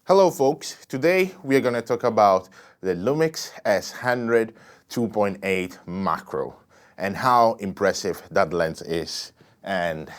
Hello folks, today we are going to talk about the LUMIX S 100 2.8 macro and how impressive that lens is. And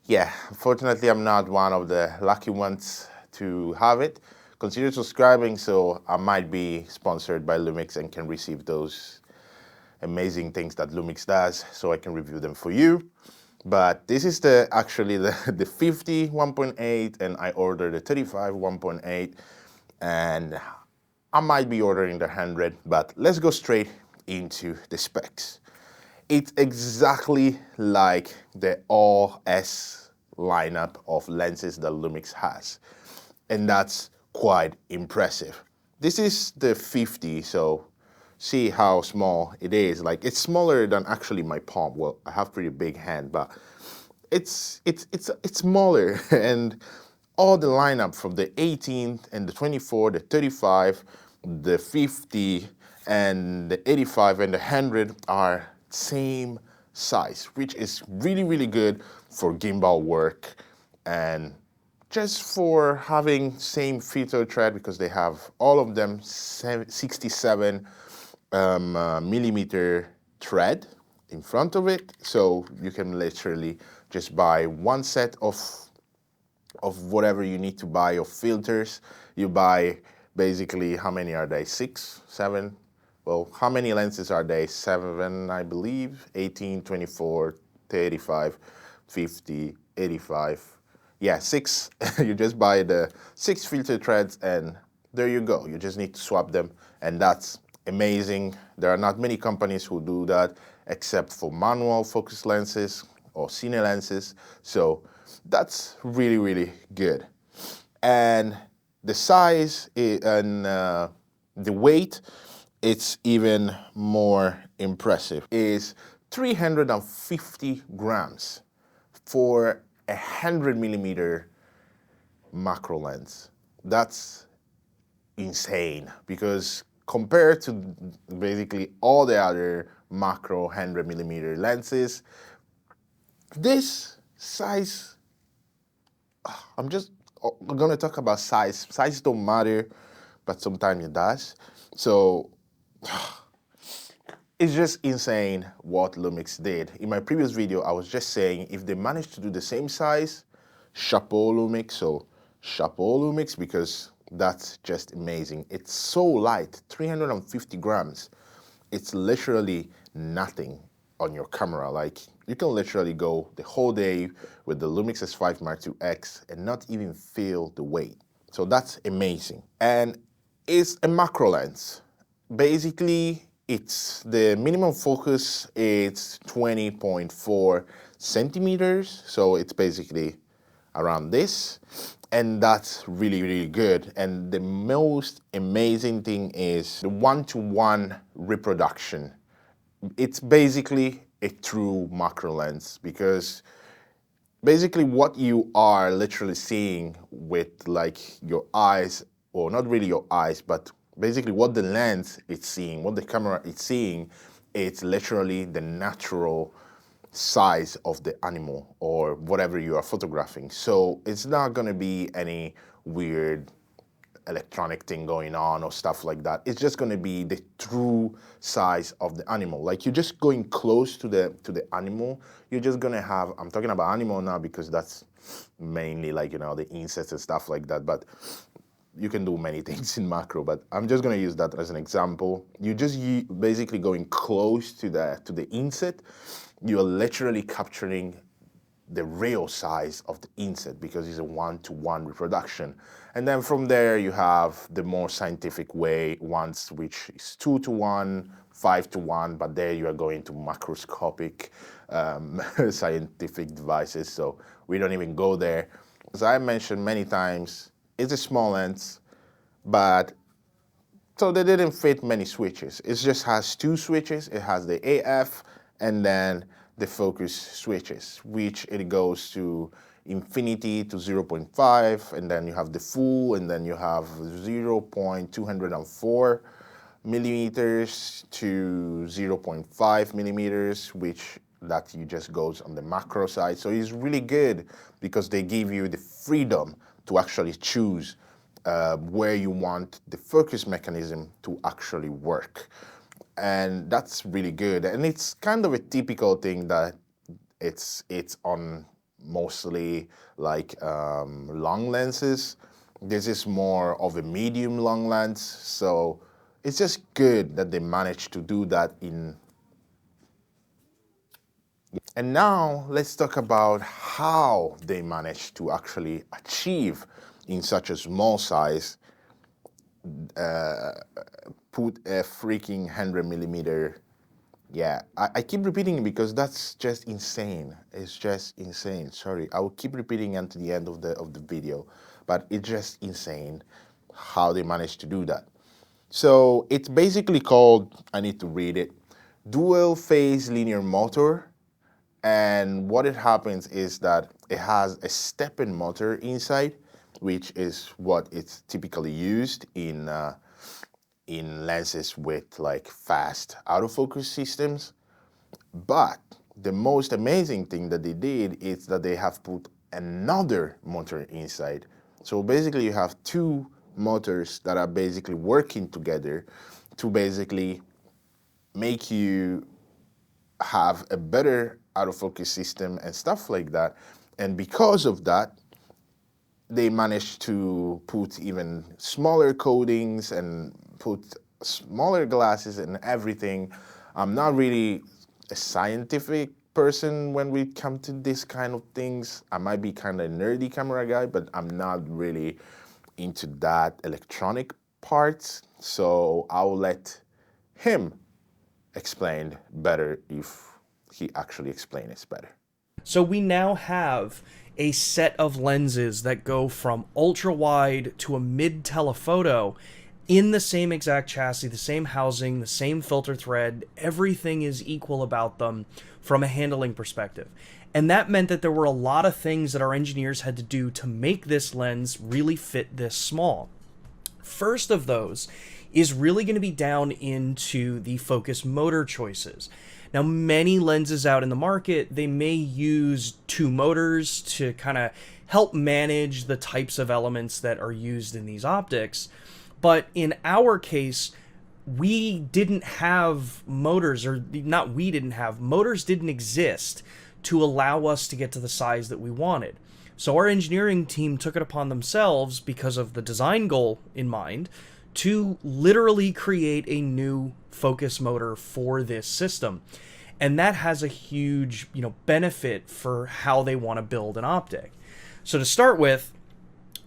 yeah, unfortunately I'm not one of the lucky ones to have it. Consider subscribing so I might be sponsored by LUMIX and can receive those amazing things that LUMIX does so I can review them for you. But this is actually the 50 1.8 and I ordered the 35 1.8 and I might be ordering the 100, but let's go straight into the specs. It's exactly like the all S lineup of lenses that LUMIX has, and that's quite impressive. This is the 50, so see how small it is. Like, it's smaller than actually my palm. Well, I have pretty big hand, but it's smaller. And all the lineup from the 18 and the 24, the 35, the 50, and the 85 and the 100 are same size, which is really good for gimbal work and just for having same filter thread, because they have all of them 67 millimeter thread in front of it, so you can literally just buy one set of whatever you need to buy of filters. You buy basically, how many are they? 6, 7? Well, how many lenses are they? 7, I believe. 18, 24, 35, 50, 85. Yeah, 6. You just buy the 6 filter threads and there you go. You just need to swap them and that's amazing. There are not many companies who do that except for manual focus lenses or cine lenses. So that's really good. And the size and the weight, it's even more impressive. Is 350 grams for a 100 millimeter macro lens. That's insane, because compared to basically all the other macro 100 millimeter lenses, this size, I'm going to talk about size. Size don't matter, but sometimes it does. So it's just insane what LUMIX did. In my previous video, I was just saying if they managed to do the same size, chapeau LUMIX. So chapeau LUMIX, because that's just amazing. It's so light, 350 grams. It's literally nothing on your camera. Like, you can literally go the whole day with the LUMIX S5 Mark II X and not even feel the weight. So that's amazing. And it's a macro lens. Basically, it's the minimum focus is 20.4 centimeters. So it's basically around this. And that's really good. And the most amazing thing is the one-to-one reproduction. It's basically a true macro lens, because basically what you are literally seeing with like your eyes, or not really your eyes, but basically what the lens is seeing, what the camera is seeing, it's literally the natural size of the animal or whatever you are photographing. So it's not going to be any weird electronic thing going on or stuff like that. It's just going to be the true size of the animal. Like, you're just going close to the animal. You're just going to have, I'm talking about animal now because that's mainly like, you know, the insects and stuff like that, but you can do many things in macro, but I'm just going to use that as an example. You're just basically going close to the insect. You're literally capturing the real size of the insect, because it's a one-to-one reproduction. And then from there you have the more scientific ones, which is 2-to-1, 5-to-1, but there you are going to macroscopic scientific devices, so we don't even go there. As I mentioned many times, it's a small lens, but so they didn't fit many switches. It just has 2 switches. It has the AF and then the focus switches, which it goes to infinity to 0.5, and then you have the full, and then you have 0.204 millimeters to 0.5 millimeters, which that you just goes on the macro side. So it's really good because they give you the freedom to actually choose where you want the focus mechanism to actually work. And that's really good. And it's kind of a typical thing that it's on mostly like long lenses. This is more of a medium long lens. So it's just good that they managed to do that in. And now let's talk about how they managed to actually achieve in such a small size put a freaking 100mm. Yeah, I keep repeating it because that's just insane. It's just insane. Sorry, I will keep repeating until the end of the video, but it's just insane how they managed to do that. So it's basically called, I need to read it, dual phase linear motor. And what it happens is that it has a step-in motor inside, which is what it's typically used in lenses with like fast autofocus systems. But the most amazing thing that they did is that they have put another motor inside. So basically you have two motors that are basically working together to basically make you have a better autofocus system and stuff like that. And because of that, they managed to put even smaller coatings and put smaller glasses and everything. I'm not really a scientific person when we come to this kind of things. I might be kind of a nerdy camera guy, but I'm not really into that electronic parts. So I'll let him explain better if he actually explains it better. So we now have a set of lenses that go from ultra wide to a mid telephoto in the same exact chassis, the same housing, the same filter thread. Everything is equal about them from a handling perspective. And that meant that there were a lot of things that our engineers had to do to make this lens really fit this small. First of those is really going to be down into the focus motor choices. Now, many lenses out in the market, they may use two motors to kind of help manage the types of elements that are used in these optics. But in our case, we didn't have motors, or not we didn't have, motors didn't exist to allow us to get to the size that we wanted. So our engineering team took it upon themselves, because of the design goal in mind, to literally create a new focus motor for this system. And that has a huge, benefit for how they want to build an optic. So to start with,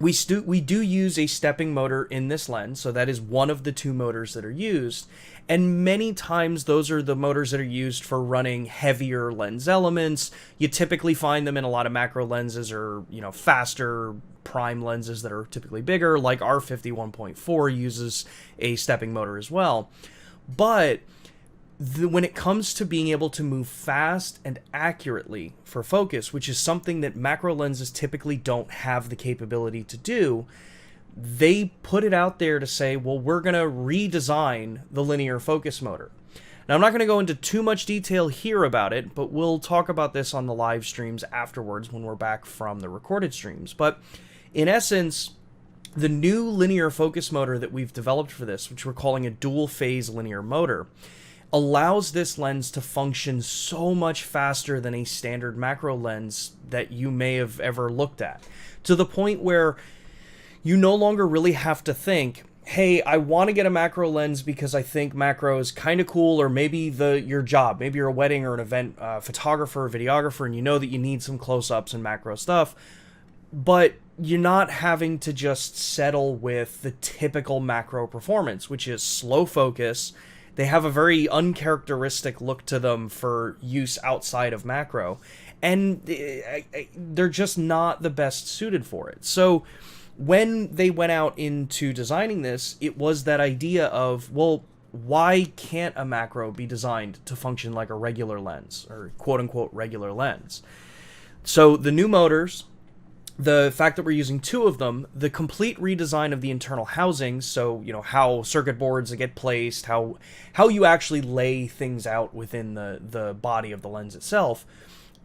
we do use a stepping motor in this lens, so that is one of the two motors that are used. And many times those are the motors that are used for running heavier lens elements. You typically find them in a lot of macro lenses, or faster prime lenses that are typically bigger, like our 51.4 uses a stepping motor as well. But when it comes to being able to move fast and accurately for focus, which is something that macro lenses typically don't have the capability to do, they put it out there to say, well, we're going to redesign the linear focus motor. Now, I'm not going to go into too much detail here about it, but we'll talk about this on the live streams afterwards when we're back from the recorded streams. But in essence, the new linear focus motor that we've developed for this, which we're calling a dual phase linear motor, allows this lens to function so much faster than a standard macro lens that you may have ever looked at, to the point where you no longer really have to think, hey, I want to get a macro lens because I think macro is kind of cool, or maybe your job, maybe you're a wedding or an event photographer or videographer, and you know that you need some close-ups and macro stuff, but you're not having to just settle with the typical macro performance, which is slow focus. They have a very uncharacteristic look to them for use outside of macro, and they're just not the best suited for it. So when they went out into designing this, it was that idea of, well, why can't a macro be designed to function like a regular lens, or quote-unquote regular lens? So the new motors, the fact that we're using two of them, the complete redesign of the internal housings, so how circuit boards get placed, how you actually lay things out within the body of the lens itself,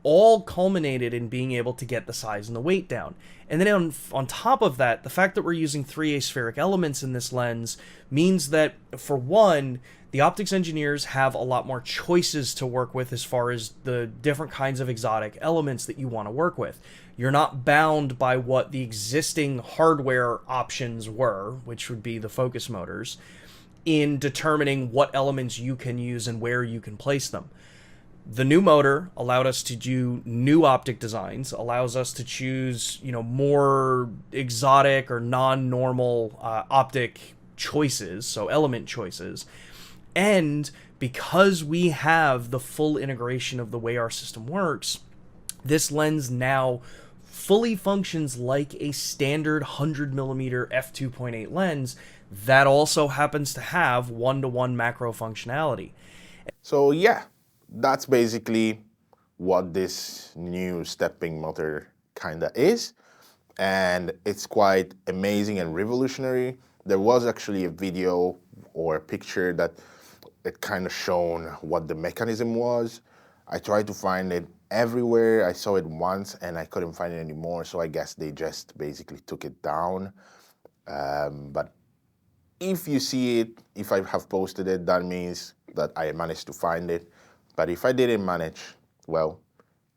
all culminated in being able to get the size and the weight down. And then on top of that, the fact that we're using 3 aspheric elements in this lens means that, for one, the optics engineers have a lot more choices to work with as far as the different kinds of exotic elements that you want to work with. You're not bound by what the existing hardware options were, which would be the focus motors, in determining what elements you can use and where you can place them. The new motor allowed us to do new optic designs, allows us to choose, more exotic or non-normal optic choices, so element choices. And because we have the full integration of the way our system works, this lens now fully functions like a standard 100mm f2.8 lens that also happens to have one-to-one macro functionality. So yeah, that's basically what this new stepping motor kinda is, and it's quite amazing and revolutionary. There was actually a video or a picture that it kind of shown what the mechanism was. I tried to find it everywhere. I saw it once and I couldn't find it anymore, so I guess they just basically took it down. But if you see it, if I have posted it, that means that I managed to find it. But if I didn't manage, well,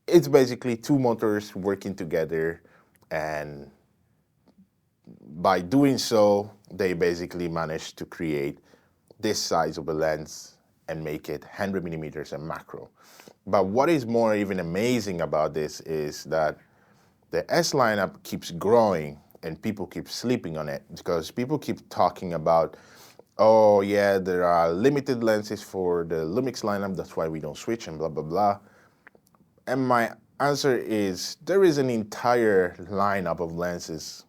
it's basically two motors working together, and by doing so, they basically managed to create this size of a lens and make it 100mm and macro. But what is more even amazing about this is that the S lineup keeps growing and people keep sleeping on it, because people keep talking about, oh yeah, there are limited lenses for the LUMIX lineup, that's why we don't switch and blah, blah, blah. And my answer is, there is an entire lineup of lenses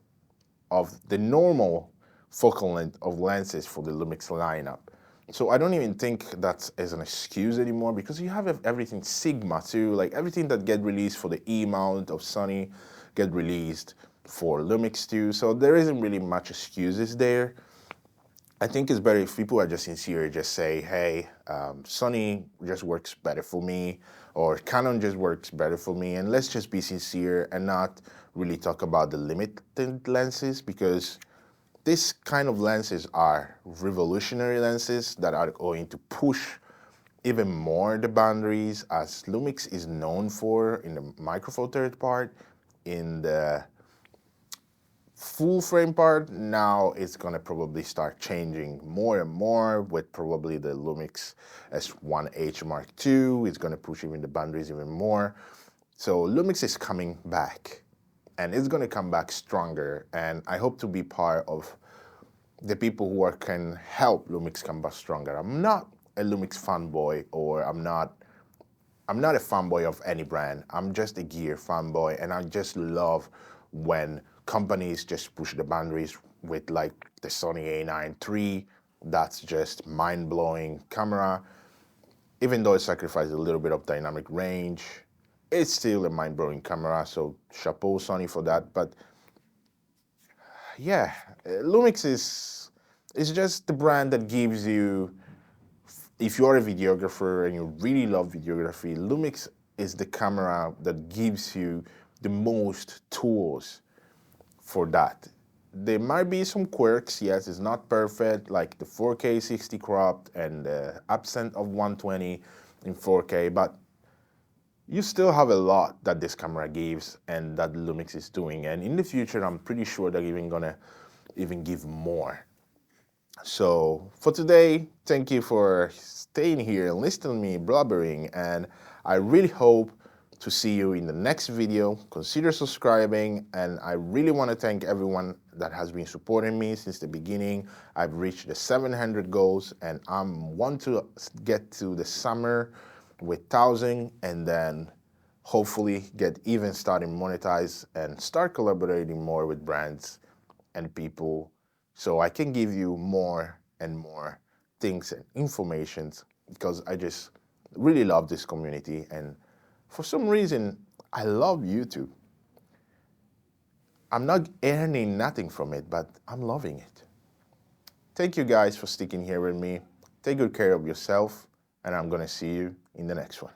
of the normal focal length of lenses for the LUMIX lineup. So I don't even think that is an excuse anymore, because you have everything Sigma too, like everything that get released for the E mount of Sony get released for LUMIX too. So there isn't really much excuses there. I think it's better if people are just sincere, just say, hey, Sony just works better for me, or Canon just works better for me, and let's just be sincere and not really talk about the limited lenses, because this kind of lenses are revolutionary lenses that are going to push even more the boundaries, as LUMIX is known for in the micro four third part. In the full frame part, now it's gonna probably start changing more and more with probably the LUMIX S1H Mark II. It's gonna push even the boundaries even more. So LUMIX is coming back, and it's gonna come back stronger, and I hope to be part of the people who can help LUMIX come back stronger. I'm not a LUMIX fanboy, or I'm not a fanboy of any brand. I'm just a gear fanboy, and I just love when companies just push the boundaries with like the Sony A9 III. That's just mind-blowing camera. Even though it sacrifices a little bit of dynamic range, it's still a mind-blowing camera, so chapeau Sony for that. But yeah, LUMIX is just the brand that gives you, if you're a videographer and you really love videography, LUMIX is the camera that gives you the most tools for that. There might be some quirks, yes, it's not perfect, like the 4K 60 cropped and the absent of 120 in 4K, but you still have a lot that this camera gives and that LUMIX is doing. And in the future, I'm pretty sure they're even gonna give more. So for today, thank you for staying here and listening to me blubbering, and I really hope to see you in the next video. Consider subscribing, and I really want to thank everyone that has been supporting me since the beginning. I've reached the 700 goals, and I want to get to the summer with 1,000, and then hopefully get even starting monetize and start collaborating more with brands and people, so I can give you more and more things and informations, because I just really love this community, and for some reason I love YouTube. I'm not earning nothing from it, but I'm loving it. Thank you guys for sticking here with me. Take good care of yourself, and I'm gonna see you in the next one.